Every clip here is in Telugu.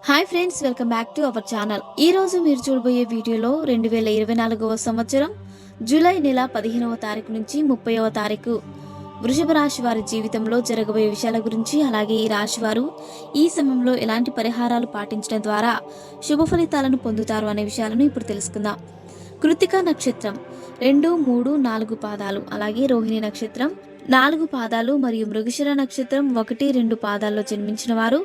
Hi friends, welcome back to our channel. ఈ రోజు మీరు చూడబోయే వీడియోలో 2024వ సంవత్సరం జూలై నెల 15వ తారీఖు నుంచి 30వ తారీఖు వృషభ రాశి వారి జీవితంలో జరగబోయే విషయాల గురించి, అలాగే ఈ రాశి వారు ఈ సమయంలో ఎలాంటి పరిహారాలు పాటించడం ద్వారా శుభ ఫలితాలను పొందుతారు అనే విషయాలను ఇప్పుడు తెలుసుకుందాం. కృత్తిక నక్షత్రం 2, 3, 4 పాదాలు, అలాగే రోహిణి నక్షత్రం 4 పాదాలు మరియు మృగశిర నక్షత్రం 1, 2 పాదాల్లో జన్మించిన వారు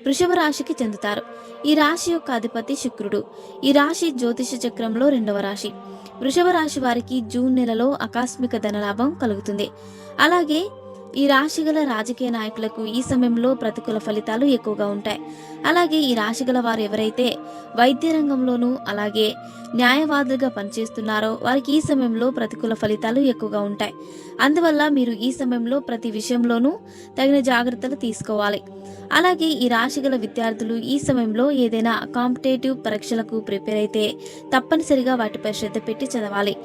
వృషభ రాశికి చెందుతారు. ఈ రాశి యొక్క అధిపతి శుక్రుడు. ఈ రాశి జ్యోతిష చక్రంలో 2వ రాశి. వృషభ రాశి వారికి జూన్ నెలలో ఆకస్మిక ధనలాభం కలుగుతుంది. అలాగే ఈ రాశి గల రాజకీయ నాయకులకు ఈ సమయంలో ప్రతికూల ఫలితాలు ఎక్కువగా ఉంటాయి. అలాగే ఈ రాశి గల వారు ఎవరైతే వైద్య రంగంలోనూ అలాగే న్యాయవాదులుగా పనిచేస్తున్నారో వారికి ఈ సమయంలో ప్రతికూల ఫలితాలు ఎక్కువగా ఉంటాయి. అందువల్ల మీరు ఈ సమయంలో ప్రతి విషయంలోనూ తగిన జాగ్రత్తలు తీసుకోవాలి. అలాగే ఈ రాశి గల విద్యార్థులు ఈ సమయంలో ఏదైనా కాంపిటేటివ్ పరీక్షలకు ప్రిపేర్ అయితే తప్పనిసరిగా వాటిపై శ్రద్ధ పెట్టి చదవాలి.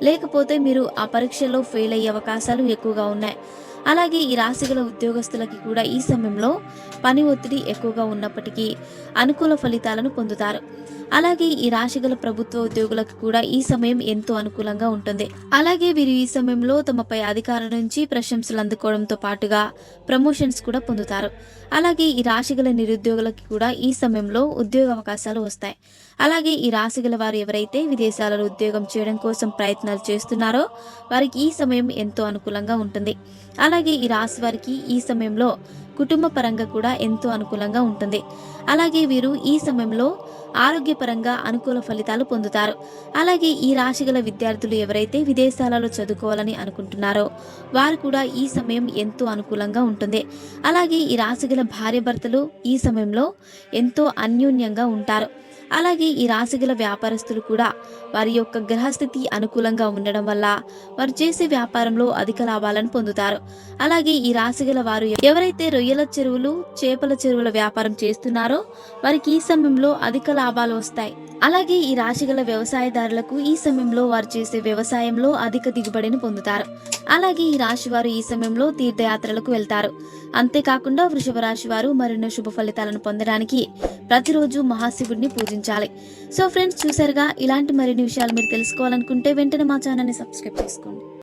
లేకపోతే మీరు ఆ పరీక్షలో ఫెయిల్ అయ్యే అవకాశాలు ఎక్కువగా ఉన్నాయి. అలాగే ఈ రాశి గల ఉద్యోగస్తులకి కూడా ఈ సమయంలో పని ఒత్తిడి ఎక్కువగా ఉన్నప్పటికీ అనుకూల ఫలితాలను పొందుతారు. అలాగే ఈ రాశి గల ప్రభుత్వ ఉద్యోగులకు కూడా ఈ సమయం ఎంతో అనుకూలంగా ఉంటుంది. అలాగే వీరు ఈ సమయంలో తమపై అధికారుల నుంచి ప్రశంసలు అందుకోవడంతో పాటుగా ప్రమోషన్స్ కూడా పొందుతారు. అలాగే ఈ రాశి గల నిరుద్యోగులకి కూడా ఈ సమయంలో ఉద్యోగ అవకాశాలు వస్తాయి. అలాగే ఈ రాశి గల వారు ఎవరైతే విదేశాలలో ఉద్యోగం చేయడం కోసం ప్రయత్నాలు చేస్తున్నారో వారికి ఈ సమయం ఎంతో అనుకూలంగా ఉంటుంది. అలాగే ఈ రాశి వారికి ఈ సమయంలో కుటుంబ పరంగా కూడా ఎంతో అనుకూలంగా ఉంటుంది. అలాగే వీరు ఈ సమయంలో ఆరోగ్యపరంగా అనుకూల ఫలితాలు పొందుతారు. అలాగే ఈ రాశి గల విద్యార్థులు ఎవరైతే విదేశాలలో చదువుకోవాలని అనుకుంటున్నారో వారు కూడా ఈ సమయం ఎంతో అనుకూలంగా ఉంటుంది. అలాగే ఈ రాశి గల భార్యాభర్తలు ఈ సమయంలో ఎంతో అన్యోన్యంగా ఉంటారు. అలాగే ఈ రాశి గల వ్యాపారస్తులు కూడా వారి యొక్క గ్రహస్థితి అనుకూలంగా ఉండడం వల్ల వారు చేసే వ్యాపారంలో అధిక లాభాలను పొందుతారు. అలాగే ఈ రాశి గల వారు ఎవరైతే రొయ్యల చెరువులు, చేపల చెరువుల వ్యాపారం చేస్తున్నారో వారికి ఈ సమయంలో అధిక లాభాలు వస్తాయి. అలాగే ఈ రాశి గల వ్యవసాయదారులకు ఈ సమయంలో వారు చేసే వ్యవసాయంలో అధిక దిగుబడిని పొందుతారు. అలాగే ఈ రాశి వారు ఈ సమయంలో తీర్థయాత్రలకు వెళ్తారు. అంతేకాకుండా వృషభ రాశి వారు మరిన్ని శుభ ఫలితాలను పొందడానికి ప్రతిరోజు మహాశివుడిని పూజించాలి. సో ఫ్రెండ్స్, చూసారుగా, ఇలాంటి మరిన్ని విషయాలు మీరు తెలుసుకోవాలనుకుంటే వెంటనే మా ఛానల్ని సబ్స్క్రైబ్ చేసుకోండి.